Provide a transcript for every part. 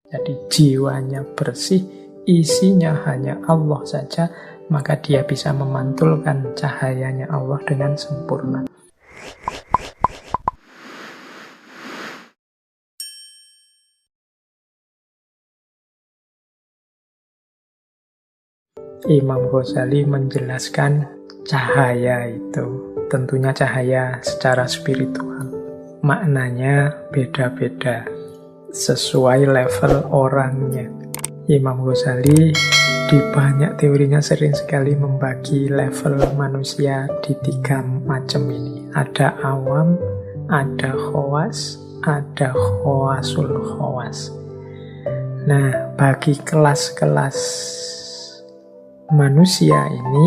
Jadi jiwanya bersih, isinya hanya Allah saja, maka dia bisa memantulkan cahayanya Allah dengan sempurna. Imam Ghazali menjelaskan cahaya itu tentunya cahaya secara spiritual. Maknanya beda-beda sesuai level orangnya. Imam Ghazali di banyak teorinya sering sekali membagi level manusia di 3 macam ini. Ada awam, ada khawas, ada khawasul khawas. Nah, bagi kelas-kelas manusia ini,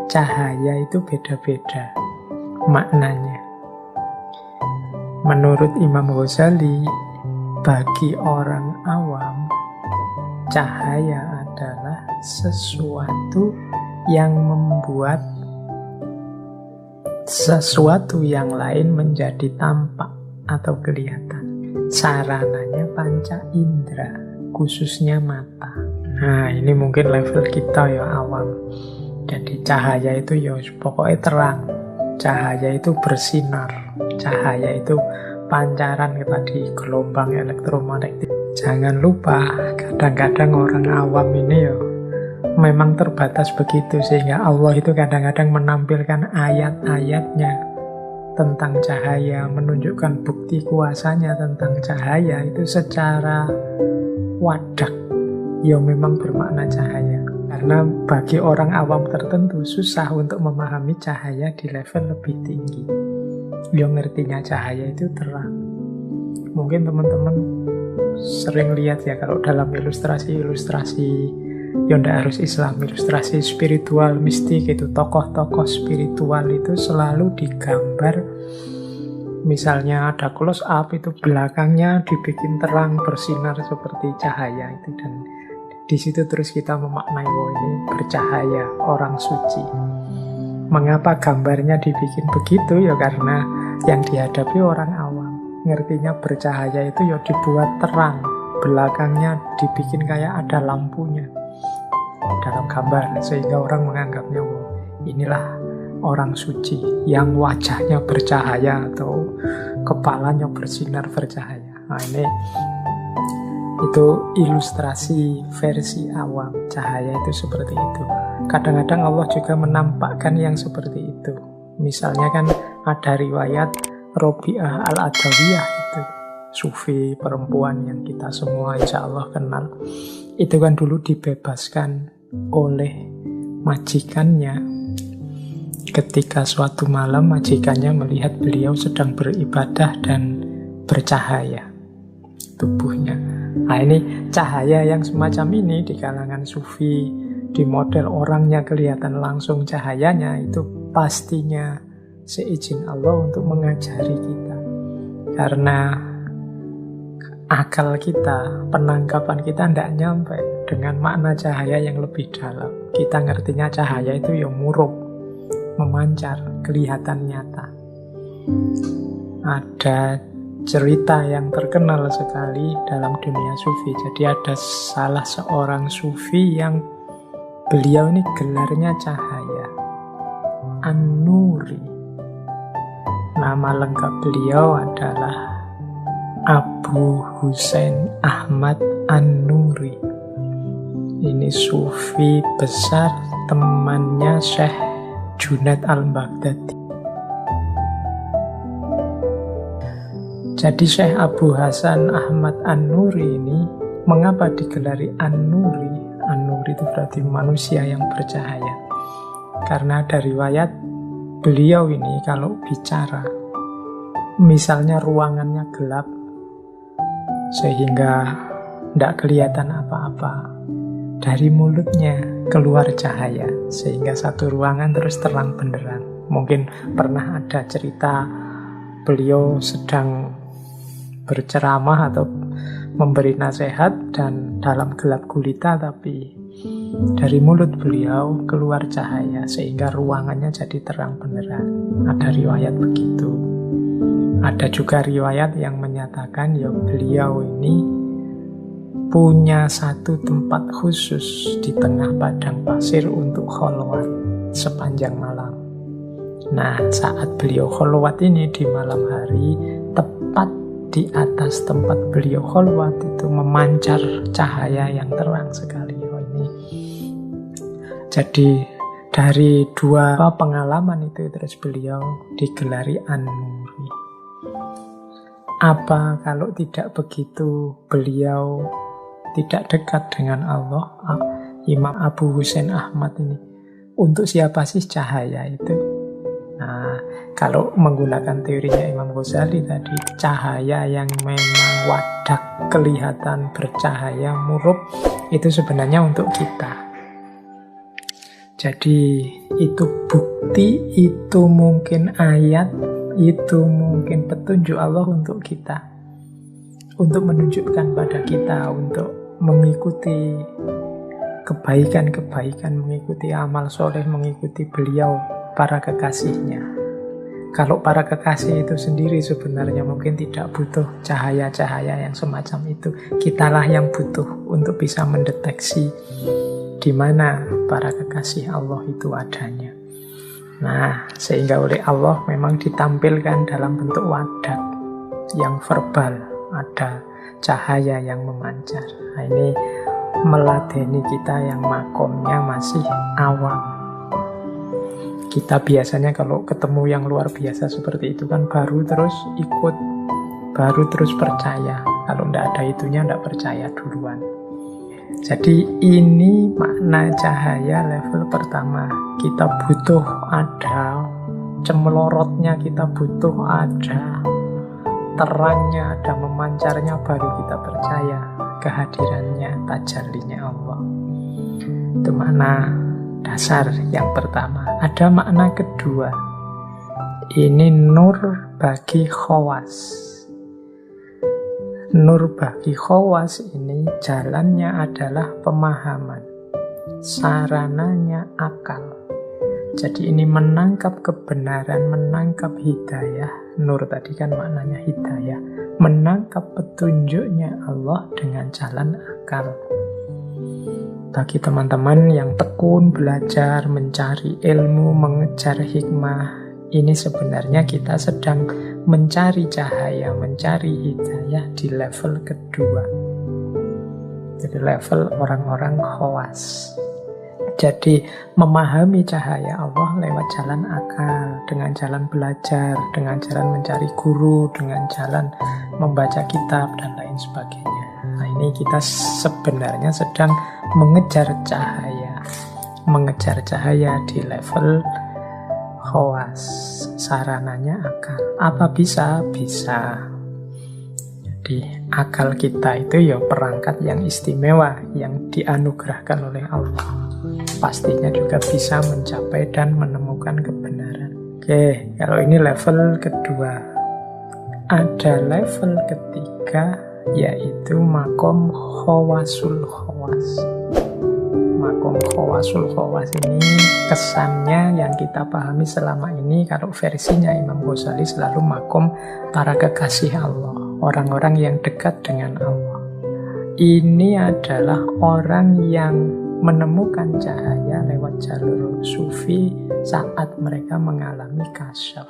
cahaya itu beda-beda maknanya. Menurut Imam Ghazali, bagi orang awam, cahaya adalah sesuatu yang membuat sesuatu yang lain menjadi tampak atau kelihatan. Sarananya panca indera, khususnya mata. Nah, ini mungkin level kita ya awam. Jadi cahaya itu ya pokoknya terang. Cahaya itu bersinar. Cahaya itu pancaran tadi gelombang elektromagnetik. Jangan lupa, kadang-kadang orang awam ini ya memang terbatas begitu, sehingga Allah itu kadang-kadang menampilkan ayat-ayatnya tentang cahaya, menunjukkan bukti kuasanya tentang cahaya itu secara wadak. Ya memang bermakna cahaya. Karena bagi orang awam tertentu susah untuk memahami cahaya di level lebih tinggi. Ya ngertinya cahaya itu terang. Mungkin teman-teman sering lihat ya kalau dalam ilustrasi-ilustrasi, ya tidak harus Islam, ilustrasi spiritual, mistik itu, tokoh-tokoh spiritual itu selalu digambar. Misalnya ada close up itu belakangnya dibikin terang bersinar seperti cahaya itu, dan di situ terus kita memaknai, oh ini bercahaya, orang suci. Mengapa gambarnya dibikin begitu? Ya karena yang dihadapi orang awam. Ngertinya bercahaya itu ya dibuat terang, belakangnya dibikin kayak ada lampunya dalam gambar, sehingga orang menganggapnya, oh inilah orang suci yang wajahnya bercahaya atau kepalanya bersinar bercahaya. Nah ini itu ilustrasi versi awam. Cahaya itu seperti itu. Kadang-kadang Allah juga menampakkan yang seperti itu. Misalnya kan ada riwayat Robi'ah al-Adawiyah itu, sufi perempuan yang kita semua insya Allah kenal. Itu kan dulu dibebaskan oleh majikannya. Ketika suatu malam majikannya melihat beliau sedang beribadah dan bercahaya tubuhnya. Nah ini cahaya yang semacam ini di kalangan sufi, di model orangnya kelihatan langsung cahayanya, itu pastinya seizin Allah untuk mengajari kita. Karena akal kita, penangkapan kita tidak nyampe dengan makna cahaya yang lebih dalam. Kita ngertinya cahaya itu yang murub, memancar, kelihatan nyata. Ada cerita yang terkenal sekali dalam dunia sufi. Jadi ada salah seorang sufi yang beliau ini gelarnya cahaya, An-Nuri. Nama lengkap beliau adalah Abu Husain Ahmad An-Nuri. Ini sufi besar, temannya Syekh Junaid al-Baghdadi. Jadi Syekh Abu Hasan Ahmad An-Nuri ini, mengapa digelari An-Nuri? An-Nuri itu berarti manusia yang bercahaya. Karena ada riwayat beliau ini kalau bicara, misalnya ruangannya gelap sehingga tidak kelihatan apa-apa, dari mulutnya keluar cahaya sehingga satu ruangan terus terang benderang. Mungkin pernah ada cerita beliau sedang berceramah atau memberi nasihat dan dalam gelap gulita, tapi dari mulut beliau keluar cahaya sehingga ruangannya jadi terang benderang. Ada riwayat begitu. Ada juga riwayat yang menyatakan ya beliau ini punya satu tempat khusus di tengah padang pasir untuk kholwat sepanjang malam. Nah, saat beliau kholwat ini di malam hari, tepat di atas tempat beliau kholwat itu memancar cahaya yang terang sekali. Oh, ini jadi dari dua pengalaman itu terus beliau digelari An-Nuri. Apa kalau tidak begitu beliau tidak dekat dengan Allah? Imam Abu Husain Ahmad ini, untuk siapa sih cahaya itu? Nah, kalau menggunakan teorinya Imam Ghazali tadi, cahaya yang memang wadak, kelihatan bercahaya, murub, itu sebenarnya untuk kita. Jadi itu bukti, itu mungkin ayat, itu mungkin petunjuk Allah untuk kita, untuk menunjukkan pada kita, untuk mengikuti kebaikan-kebaikan, mengikuti amal soleh, mengikuti beliau, para kekasihnya. Kalau para kekasih itu sendiri sebenarnya mungkin tidak butuh cahaya-cahaya yang semacam itu. Kitalah yang butuh untuk bisa mendeteksi di mana para kekasih Allah itu adanya. Nah, sehingga oleh Allah memang ditampilkan dalam bentuk wadak yang verbal, ada cahaya yang memancar. Nah, ini meladeni kita yang makomnya masih awam. Kita biasanya kalau ketemu yang luar biasa seperti itu kan baru terus ikut, baru terus percaya. Kalau tidak ada itunya tidak percaya duluan. Jadi ini makna cahaya level pertama. Kita butuh ada cemelorotnya, kita butuh ada terangnya, ada memancarnya, baru kita percaya kehadirannya, tajallinya Allah. Itu makna dasar yang pertama. Ada makna kedua. Ini nur bagi khawas. Nur bagi khawas ini jalannya adalah pemahaman, sarananya akal. Jadi ini menangkap kebenaran, menangkap hidayah. Nur tadi kan maknanya hidayah. Menangkap petunjuknya Allah dengan jalan akal. Bagi teman-teman yang tekun belajar, mencari ilmu, mengejar hikmah, ini sebenarnya kita sedang mencari cahaya, mencari hidayah di level kedua. Jadi level orang-orang khawas. Jadi memahami cahaya Allah lewat jalan akal, dengan jalan belajar, dengan jalan mencari guru, dengan jalan membaca kitab, dan lain sebagainya. Nah, ini kita sebenarnya sedang mengejar cahaya di level khawas, sarananya akal. Apa bisa? Bisa. Jadi akal kita itu ya perangkat yang istimewa, yang dianugerahkan oleh Allah. Pastinya juga bisa mencapai dan menemukan kebenaran. Oke, kalau ini level kedua. Ada level ketiga, yaitu makom khawasul khawas. Makom khawasul khawas ini kesannya yang kita pahami selama ini, kalau versinya Imam Ghazali selalu makom para kekasih Allah, orang-orang yang dekat dengan Allah. Ini adalah orang yang menemukan cahaya lewat jalur sufi saat mereka mengalami kasyaf.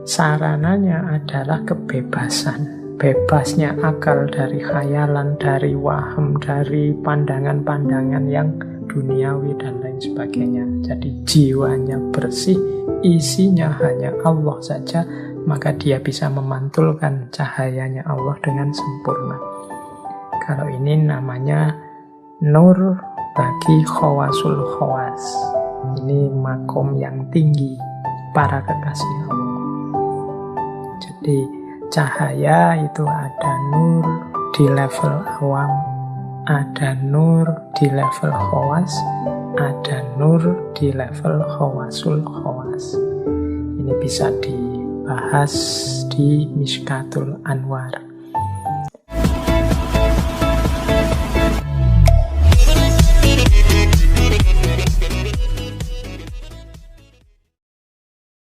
Sarananya adalah kebebasan. Bebasnya akal dari khayalan, dari waham, dari pandangan-pandangan yang duniawi dan lain sebagainya. Jadi jiwanya bersih, isinya hanya Allah saja, maka dia bisa memantulkan cahayanya Allah dengan sempurna. Kalau ini namanya nur bagi khawasul khawas. Ini makom yang tinggi para kekasih Allah. Jadi cahaya itu ada nur di level awam, ada nur di level khawas, ada nur di level khawasul khawas. Ini bisa dibahas di Mishkatul Anwar.